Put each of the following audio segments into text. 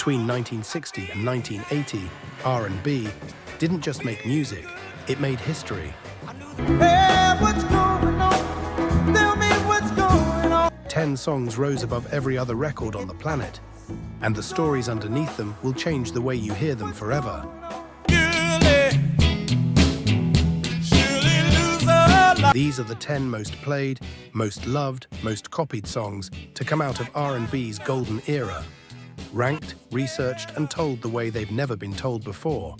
Between 1960 and 1980, R&B didn't just make music, it made history. Hey, what's going on? Tell me what's going on. 10 songs rose above every other record on the planet, and the stories underneath them will change the way you hear them forever. These are the 10 most played, most loved, most copied songs to come out of R&B's golden era. Ranked, researched, and told the way they've never been told before.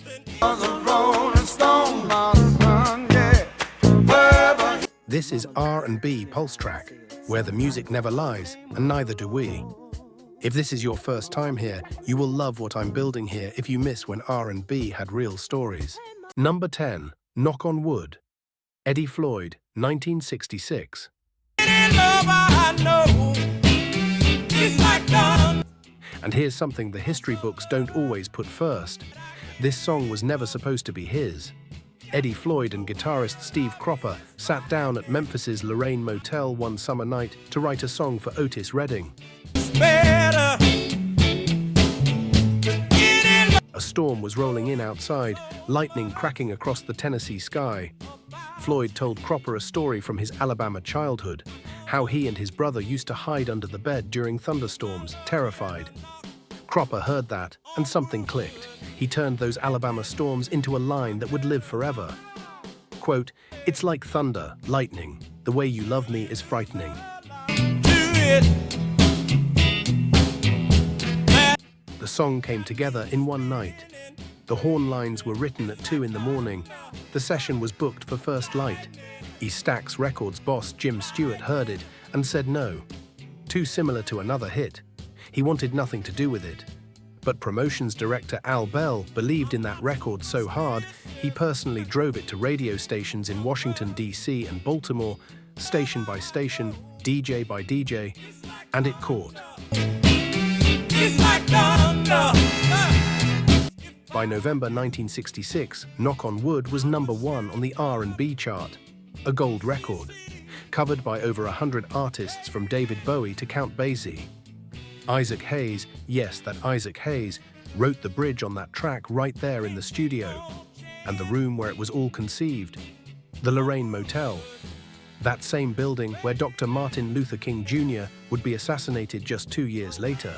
This is R&B PulseTrack, where the music never lies, and neither do we. If this is your first time here, you will love what I'm building here if you miss when R&B had real stories. Number 10, Knock on Wood. Eddie Floyd, 1966. And here's something the history books don't always put first. This song was never supposed to be his. Eddie Floyd and guitarist Steve Cropper sat down at Memphis's Lorraine Motel one summer night to write a song for Otis Redding. A storm was rolling in outside, lightning cracking across the Tennessee sky. Floyd told Cropper a story from his Alabama childhood, how he and his brother used to hide under the bed during thunderstorms, terrified. Cropper heard that, and something clicked. He turned those Alabama storms into a line that would live forever. Quote, "It's like thunder, lightning. The way you love me is frightening." The song came together in one night. The horn lines were written at 2 in the morning. The session was booked for first light. East Stax Records boss Jim Stewart heard it and said no. Too similar to another hit. He wanted nothing to do with it. But promotions director Al Bell believed in that record so hard, he personally drove it to radio stations in Washington, D.C. and Baltimore, station by station, DJ by DJ, and it caught. It's like thunder. By November 1966, Knock on Wood was #1 on the R&B chart, a gold record, covered by over 100 artists from David Bowie to Count Basie. Isaac Hayes, yes, that Isaac Hayes, wrote the bridge on that track right there in the studio, and the room where it was all conceived, the Lorraine Motel, that same building where Dr. Martin Luther King Jr. would be assassinated just 2 years later.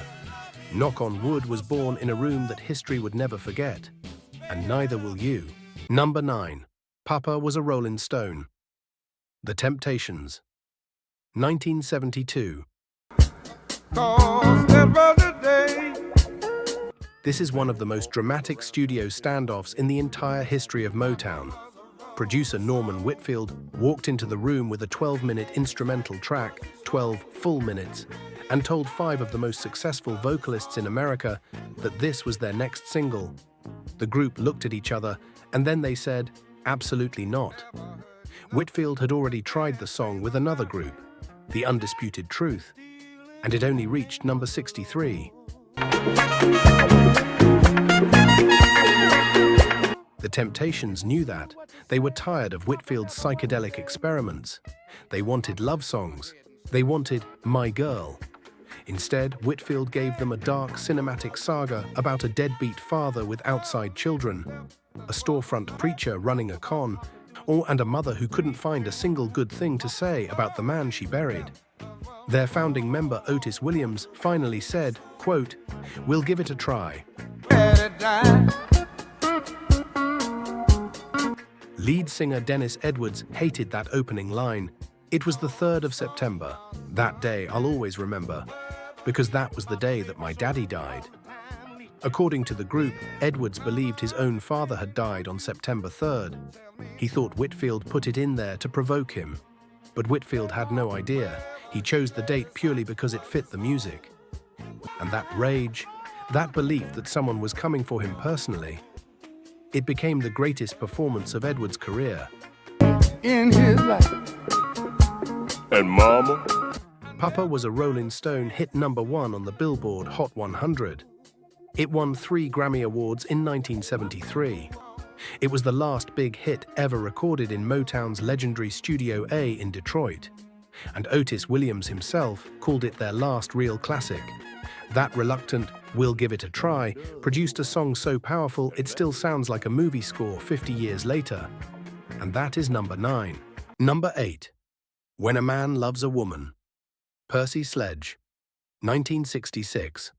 Knock on Wood was born in a room that history would never forget, and neither will you. Number 9, Papa Was a Rolling Stone. The Temptations, 1972. This is one of the most dramatic studio standoffs in the entire history of Motown. Producer Norman Whitfield walked into the room with a 12-minute instrumental track, 12 full minutes, and told 5 of the most successful vocalists in America that this was their next single. The group looked at each other, and then they said, absolutely not. Whitfield had already tried the song with another group, The Undisputed Truth, and it only reached number 63. The Temptations knew that. They were tired of Whitfield's psychedelic experiments. They wanted love songs. They wanted My Girl. Instead, Whitfield gave them a dark cinematic saga about a deadbeat father with outside children, a storefront preacher running a con, and a mother who couldn't find a single good thing to say about the man she buried. Their founding member Otis Williams finally said, quote, "We'll give it a try." Lead singer Dennis Edwards hated that opening line. It was the 3rd of September. That day I'll always remember, because that was the day that my daddy died. According to the group, Edwards believed his own father had died on September 3rd. He thought Whitfield put it in there to provoke him. But Whitfield had no idea. He chose the date purely because it fit the music. And that rage, that belief that someone was coming for him personally, it became the greatest performance of Edwards' career. In his life. And Mama? Papa Was a Rolling Stone hit #1 on the Billboard Hot 100. It won 3 Grammy Awards in 1973. It was the last big hit ever recorded in Motown's legendary Studio A in Detroit, and Otis Williams himself called it their last real classic. That reluctant, "We'll give it a try," produced a song so powerful it still sounds like a movie score 50 years later. And that is number 9. Number 8. When a Man Loves a Woman. Percy Sledge, 1966.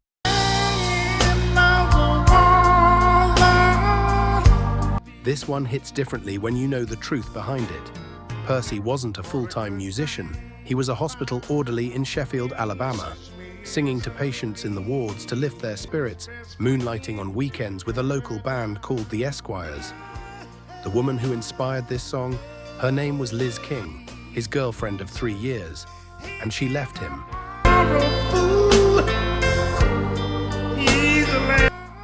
This one hits differently when you know the truth behind it. Percy wasn't a full-time musician. He was a hospital orderly in Sheffield, Alabama, singing to patients in the wards to lift their spirits, moonlighting on weekends with a local band called the Esquires. The woman who inspired this song, her name was Liz King, his girlfriend of 3 years, and she left him.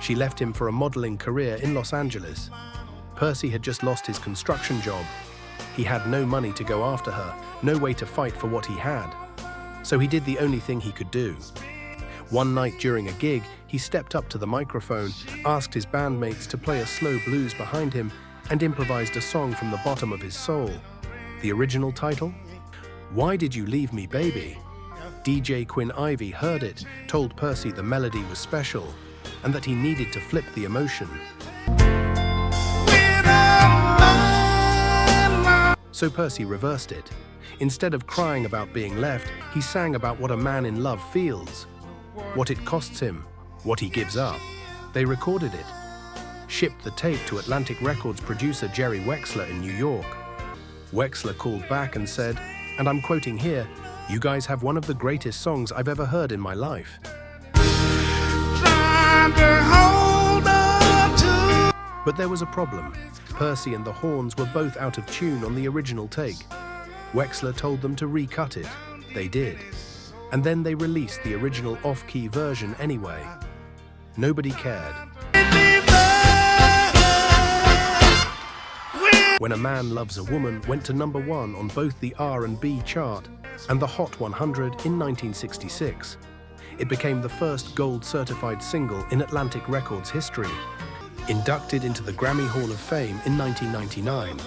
She left him for a modeling career in Los Angeles. Percy had just lost his construction job. He had no money to go after her, no way to fight for what he had. So he did the only thing he could do. One night during a gig, he stepped up to the microphone, asked his bandmates to play a slow blues behind him, and improvised a song from the bottom of his soul. The original title? Why Did You Leave Me, Baby? DJ Quinn Ivy heard it, told Percy the melody was special, and that he needed to flip the emotion. So Percy reversed it. Instead of crying about being left, he sang about what a man in love feels, what it costs him, what he gives up. They recorded it, shipped the tape to Atlantic Records producer Jerry Wexler in New York. Wexler called back and said, and I'm quoting here, "You guys have one of the greatest songs I've ever heard in my life." But there was a problem. Percy and the horns were both out of tune on the original take. Wexler told them to recut it. They did. And then they released the original off-key version anyway. Nobody cared. When a Man Loves a Woman went to number 1 on both the R&B chart and the Hot 100 in 1966. It became the first gold-certified single in Atlantic Records history. Inducted into the Grammy Hall of Fame in 1999.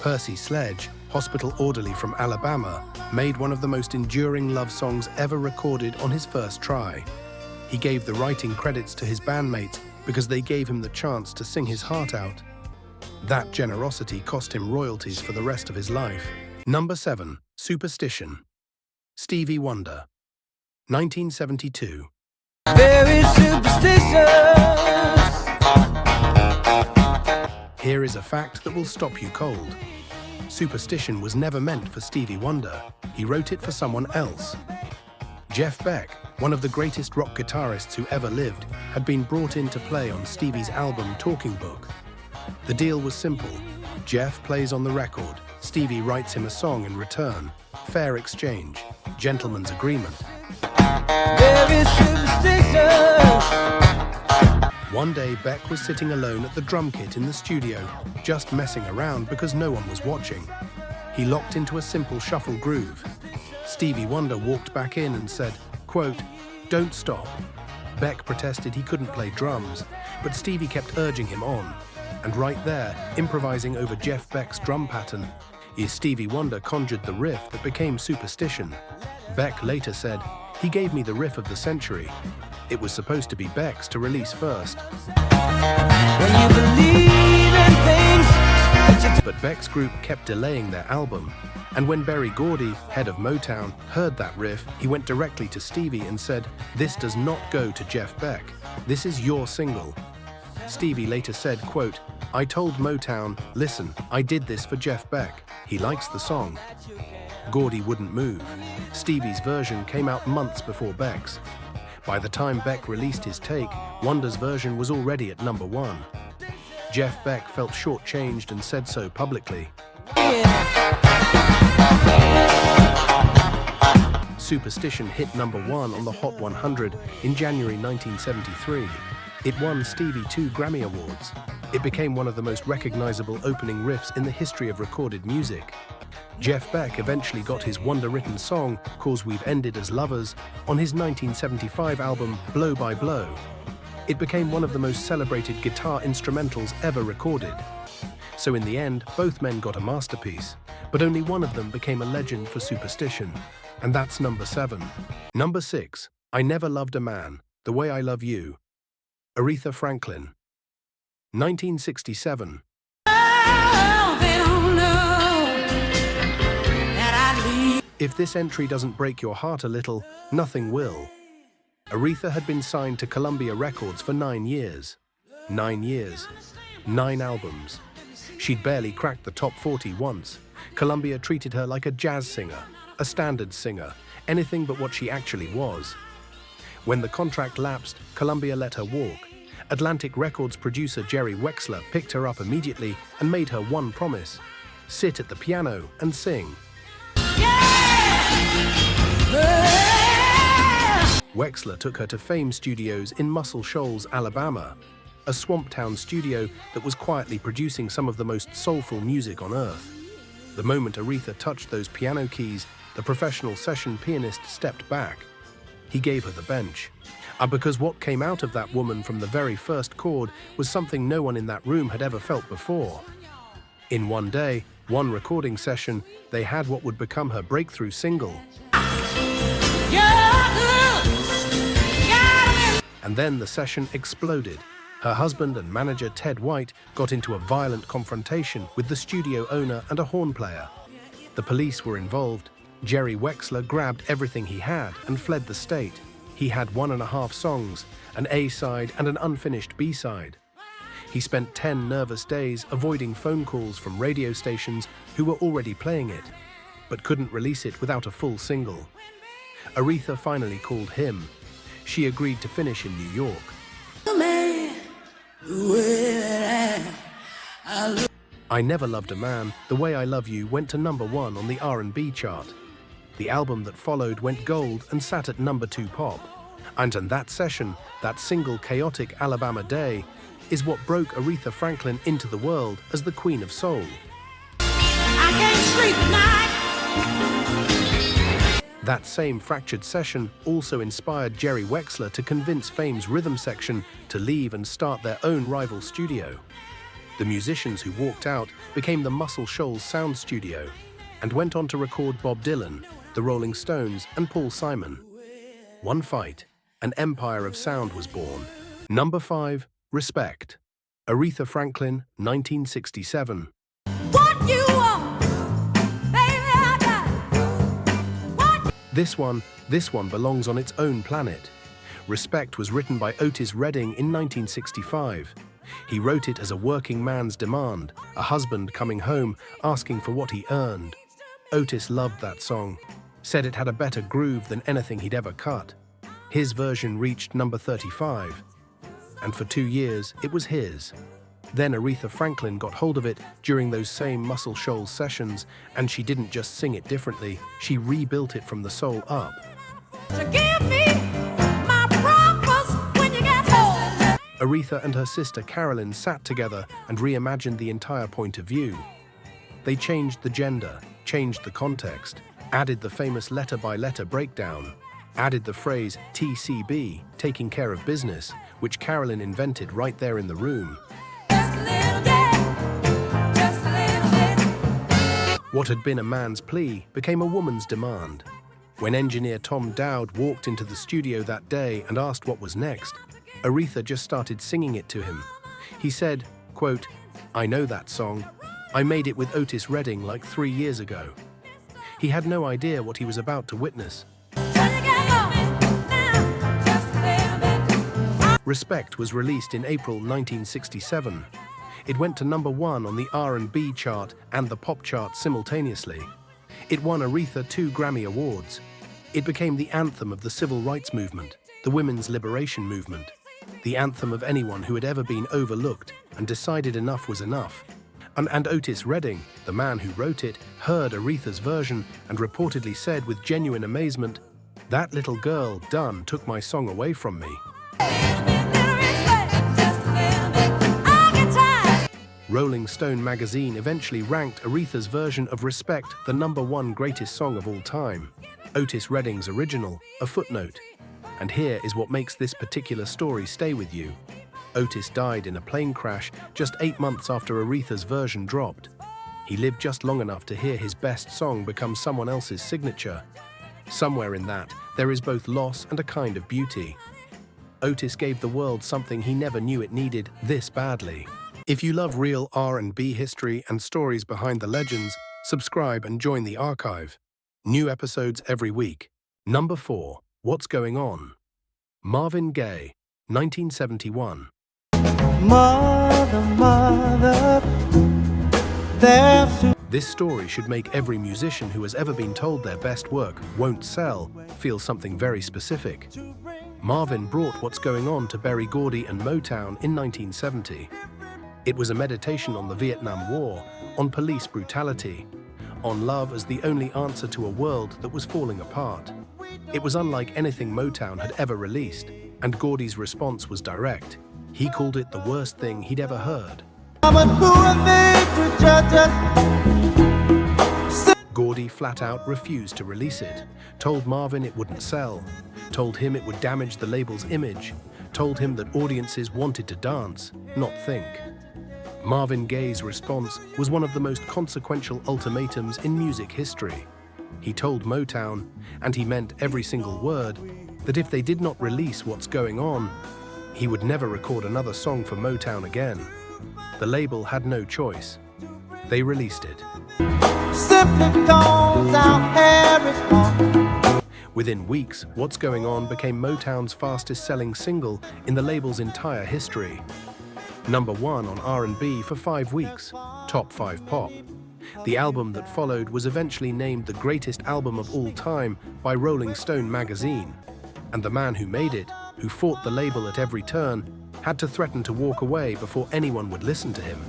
Percy Sledge, hospital orderly from Alabama, made one of the most enduring love songs ever recorded on his first try. He gave the writing credits to his bandmates because they gave him the chance to sing his heart out. That generosity cost him royalties for the rest of his life. Number 7. Superstition. Stevie Wonder, 1972. Very superstitious. Here is a fact that will stop you cold. Superstition was never meant for Stevie Wonder. He wrote it for someone else. Jeff Beck, one of the greatest rock guitarists who ever lived, had been brought in to play on Stevie's album Talking Book. The deal was simple. Jeff plays on the record. Stevie writes him a song in return. Fair exchange. Gentleman's agreement. Very superstitious. One day, Beck was sitting alone at the drum kit in the studio, just messing around because no one was watching. He locked into a simple shuffle groove. Stevie Wonder walked back in and said, quote, "Don't stop." Beck protested he couldn't play drums, but Stevie kept urging him on. And right there, improvising over Jeff Beck's drum pattern, Stevie Wonder conjured the riff that became Superstition. Beck later said, "He gave me the riff of the century." It was supposed to be Beck's to release first. When you believe in things that you But Beck's group kept delaying their album. And when Berry Gordy, head of Motown, heard that riff, he went directly to Stevie and said, "This does not go to Jeff Beck. This is your single." Stevie later said, quote, "I told Motown, listen, I did this for Jeff Beck. He likes the song." Gordy wouldn't move. Stevie's version came out months before Beck's. By the time Beck released his take, Wonder's version was already at number 1. Jeff Beck felt shortchanged and said so publicly. Superstition hit number 1 on the Hot 100 in January 1973. It won Stevie 2 Grammy Awards. It became one of the most recognizable opening riffs in the history of recorded music. Jeff Beck eventually got his Wonder-written song, "'Cause We've Ended as Lovers", on his 1975 album Blow by Blow. It became one of the most celebrated guitar instrumentals ever recorded. So in the end, both men got a masterpiece. but only one of them became a legend for Superstition, and that's number 7. Number 6, I Never Loved a Man, The Way I Love You, Aretha Franklin. 1967. If this entry doesn't break your heart a little, nothing will. Aretha had been signed to Columbia Records for 9 years. 9 years. 9 albums. She'd barely cracked the top 40 once. Columbia treated her like a jazz singer, a standard singer, anything but what she actually was. When the contract lapsed, Columbia let her walk. Atlantic Records producer Jerry Wexler picked her up immediately and made her one promise: sit at the piano and sing. Wexler took her to Fame Studios in Muscle Shoals, Alabama, a swamp town studio that was quietly producing some of the most soulful music on earth. The moment Aretha touched those piano keys, the professional session pianist stepped back. He gave her the bench. Because what came out of that woman from the very first chord was something no one in that room had ever felt before. In one day, one recording session, they had what would become her breakthrough single. And then the session exploded. Her husband and manager Ted White got into a violent confrontation with the studio owner and a horn player. The police were involved. Jerry Wexler grabbed everything he had and fled the state. He had 1.5 songs, an A-side and an unfinished B-side. He spent 10 nervous days avoiding phone calls from radio stations who were already playing it, but couldn't release it without a full single. Aretha finally called him. She agreed to finish in New York. I Never Loved a Man, The Way I Love You went to number 1 on the R&B chart. The album that followed went gold and sat at number 2 pop. And in that session, that single chaotic Alabama day, is what broke Aretha Franklin into the world as the Queen of Soul. I can't sleep at night. That same fractured session also inspired Jerry Wexler to convince Fame's rhythm section to leave and start their own rival studio. The musicians who walked out became the Muscle Shoals Sound Studio and went on to record Bob Dylan, the Rolling Stones, and Paul Simon. One fight, an empire of sound was born. Number 5, Respect. Aretha Franklin, 1967. What you want, baby, I got. What? This one belongs on its own planet. Respect was written by Otis Redding in 1965. He wrote it as a working man's demand, a husband coming home asking for what he earned. Otis loved that song, said it had a better groove than anything he'd ever cut. His version reached number 35, and for 2 years it was his. Then Aretha Franklin got hold of it during those same Muscle Shoals sessions, and she didn't just sing it differently, she rebuilt it from the soul up. So give me my promise when you get home. Aretha and her sister Carolyn sat together and reimagined the entire point of view. They changed the gender, changed the context, added the famous letter-by-letter breakdown, added the phrase TCB, taking care of business, which Carolyn invented right there in the room. Just a little bit, just a little bit. What had been a man's plea became a woman's demand. When engineer Tom Dowd walked into the studio that day and asked what was next, Aretha just started singing it to him. He said, quote, "I know that song. I made it with Otis Redding like 3 years ago." He had no idea what he was about to witness. Respect was released in April 1967. It went to number 1 on the R&B chart and the pop chart simultaneously. It won Aretha 2 Grammy Awards. It became the anthem of the civil rights movement, the women's liberation movement, the anthem of anyone who had ever been overlooked and decided enough was enough. And Otis Redding, the man who wrote it, heard Aretha's version and reportedly said with genuine amazement, "That little girl done took my song away from me." Rolling Stone magazine eventually ranked Aretha's version of Respect the number 1 greatest song of all time. Otis Redding's original, a footnote. And here is what makes this particular story stay with you. Otis died in a plane crash just 8 months after Aretha's version dropped. He lived just long enough to hear his best song become someone else's signature. Somewhere in that, there is both loss and a kind of beauty. Otis gave the world something he never knew it needed this badly. If you love real R&B history and stories behind the legends, subscribe and join the archive. New episodes every week. Number 4. What's Going On? Marvin Gaye, 1971. Mother, mother, there's This story should make every musician who has ever been told their best work won't sell feel something very specific. Marvin brought What's Going On to Berry Gordy and Motown in 1970. It was a meditation on the Vietnam War, on police brutality, on love as the only answer to a world that was falling apart. It was unlike anything Motown had ever released, and Gordy's response was direct. He called it the worst thing he'd ever heard. but who are they to judge us? Gordy flat out refused to release it, told Marvin it wouldn't sell, told him it would damage the label's image, told him that audiences wanted to dance, not think. Marvin Gaye's response was one of the most consequential ultimatums in music history. He told Motown, and he meant every single word, that if they did not release What's Going On, he would never record another song for Motown again. The label had no choice. They released it. Simply because our hair is long. Within weeks, What's Going On became Motown's fastest-selling single in the label's entire history. Number 1 on R&B for 5 weeks, top 5 pop. The album that followed was eventually named the greatest album of all time by Rolling Stone magazine. And the man who made it, who fought the label at every turn, had to threaten to walk away before anyone would listen to him.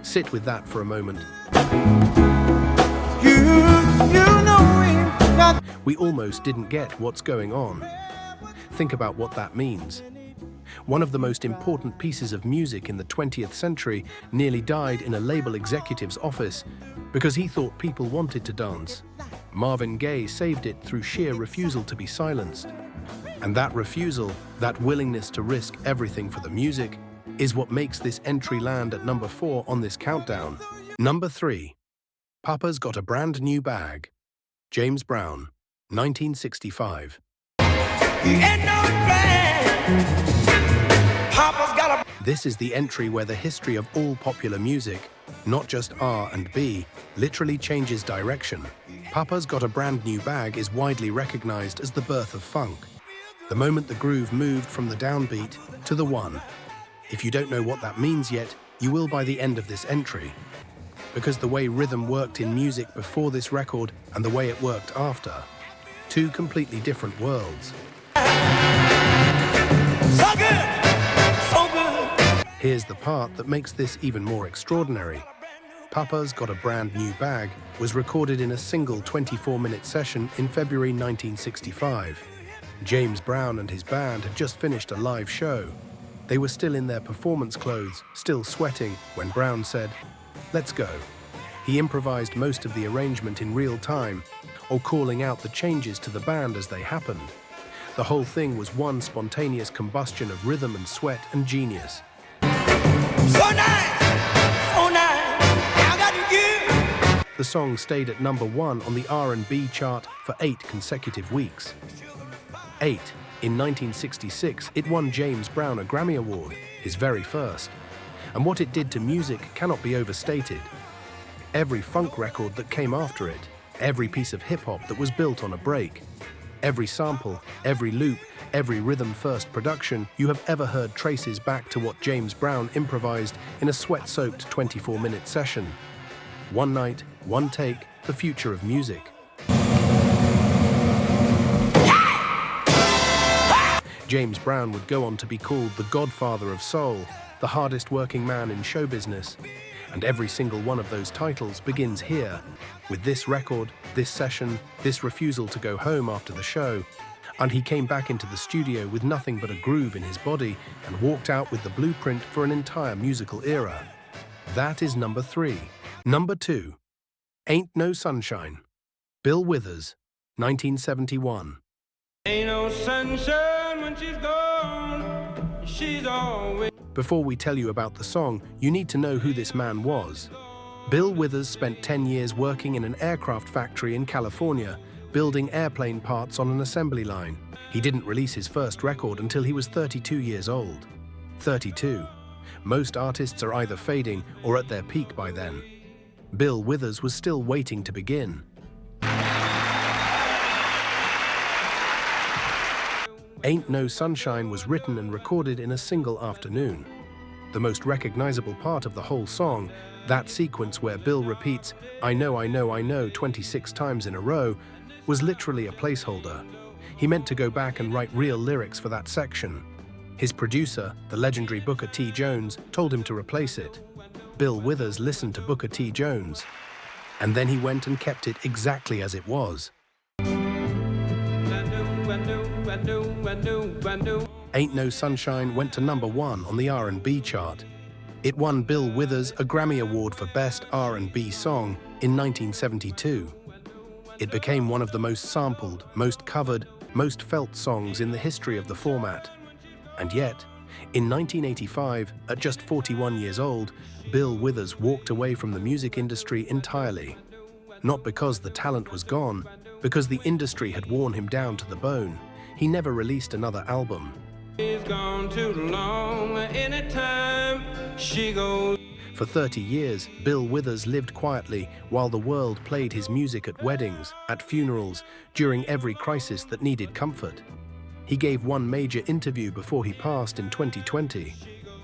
Sit with that for a moment. You know we got We almost didn't get What's Going On. Think about what that means. One of the most important pieces of music in the 20th century nearly died in a label executive's office because he thought people wanted to dance. Marvin Gaye saved it through sheer refusal to be silenced. And that refusal, that willingness to risk everything for the music, is what makes this entry land at number 4 on this countdown. Number 3. Papa's Got a Brand New Bag. James Brown, 1965. This is the entry where the history of all popular music, not just R&B, literally changes direction. Papa's Got a Brand New Bag is widely recognized as the birth of funk, the moment the groove moved from the downbeat to the one. If you don't know what that means yet, you will by the end of this entry. Because the way rhythm worked in music before this record and the way it worked after, two completely different worlds. so good, so good. Here's the part that makes this even more extraordinary. Papa's Got a Brand New Bag was recorded in a single 24-minute session in February 1965. James Brown and his band had just finished a live show. They were still in their performance clothes, still sweating, when Brown said, "Let's go." He improvised most of the arrangement in real time, or calling out the changes to the band as they happened. The whole thing was one spontaneous combustion of rhythm and sweat and genius. So nice, so nice. I got you. The song stayed at number 1 on the R&B chart for 8 consecutive weeks. 8. In 1966, it won James Brown a Grammy Award, his very first. And what it did to music cannot be overstated. Every funk record that came after it, every piece of hip-hop that was built on a break, every sample, every loop, every rhythm-first production you have ever heard traces back to what James Brown improvised in a sweat-soaked 24-minute session. One night, one take, the future of music. James Brown would go on to be called the godfather of soul, the hardest working man in show business. And every single one of those titles begins here, with this record, this session, this refusal to go home after the show. And he came back into the studio with nothing but a groove in his body and walked out with the blueprint for an entire musical era. That is number 3. Number 2. Ain't No Sunshine. Bill Withers, 1971. Ain't no sunshine when she's gone. She's always. Before we tell you about the song, you need to know who this man was. Bill Withers spent 10 years working in an aircraft factory in California, building airplane parts on an assembly line. He didn't release his first record until he was 32 years old. 32. Most artists are either fading or at their peak by then. Bill Withers was still waiting to begin. Ain't No Sunshine was written and recorded in a single afternoon. The most recognizable part of the whole song, that sequence where Bill repeats, "I know, I know, I know" 26 times in a row, was literally a placeholder. He meant to go back and write real lyrics for that section. His producer, the legendary Booker T. Jones, told him to replace it. Bill Withers listened to Booker T. Jones, and then he went and kept it exactly as it was. Ain't No Sunshine went to #1 on the R&B chart. It won Bill Withers a Grammy Award for Best R&B Song in 1972. It became one of the most sampled, most covered, most felt songs in the history of the format. And yet, in 1985, at just 41 years old, Bill Withers walked away from the music industry entirely. Not because the talent was gone, because the industry had worn him down to the bone. He never released another album. She's gone too long. Anytime she goes. For 30 years, Bill Withers lived quietly while the world played his music at weddings, at funerals, during every crisis that needed comfort. He gave one major interview before he passed in 2020.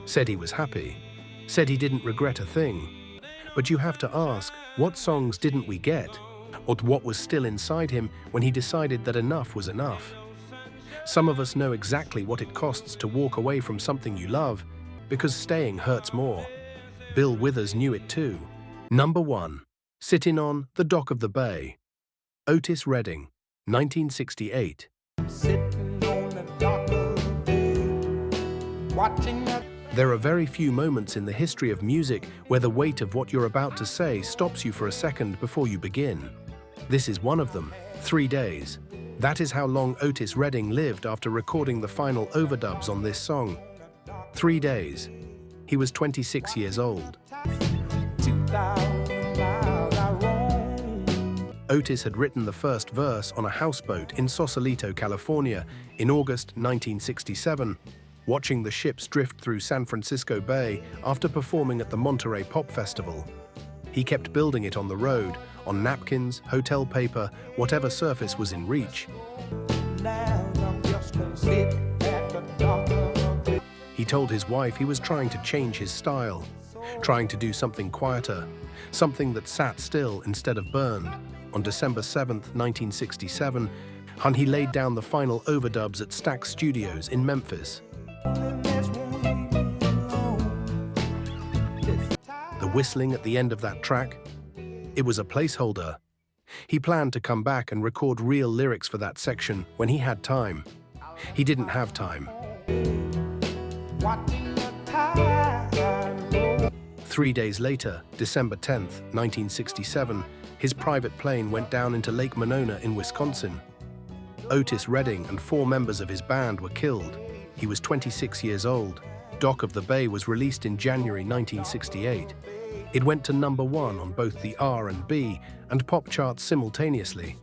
Said he was happy. Said he didn't regret a thing. But you have to ask, what songs didn't we get? Or what was still inside him when he decided that enough was enough? Some of us know exactly what it costs to walk away from something you love, because staying hurts more. Bill Withers knew it too. #1. Sitting on the Dock of the Bay. Otis Redding, 1968. Sitting on the dock of the bay, watching the There are very few moments in the history of music where the weight of what you're about to say stops you for a second before you begin. This is one of them. 3 days. That is how long Otis Redding lived after recording the final overdubs on this song. 3 days. He was 26 years old. 2,000 miles I roam. Otis had written the first verse on a houseboat in Sausalito, California, in August 1967, watching the ships drift through San Francisco Bay after performing at the Monterey Pop Festival. He kept building it on the road, on napkins, hotel paper, whatever surface was in reach. Now I'm just gonna sit at the dock of the bay. He told his wife he was trying to change his style, trying to do something quieter, something that sat still instead of burned. On December 7th, 1967, he laid down the final overdubs at Stax Studios in Memphis. The whistling at the end of that track, it was a placeholder. He planned to come back and record real lyrics for that section when he had time. He didn't have time. Watching the tide roll. 3 days later, December 10th, 1967, his private plane went down into Lake Monona in Wisconsin. Otis Redding and 4 members of his band were killed. He was 26 years old. Dock of the Bay was released in January 1968. It went to #1 on both the R&B and pop charts simultaneously.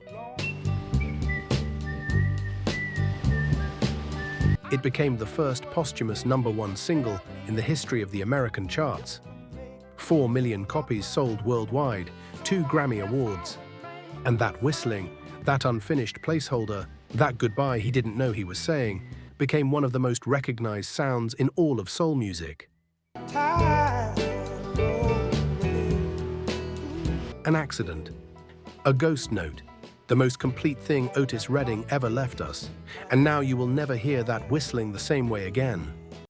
It became the first posthumous #1 single in the history of the American charts. 4 million copies sold worldwide, 2 Grammy Awards. And that whistling, that unfinished placeholder, that goodbye he didn't know he was saying, became one of the most recognized sounds in all of soul music. An accident. A ghost note. The most complete thing Otis Redding ever left us. And now you will never hear that whistling the same way again.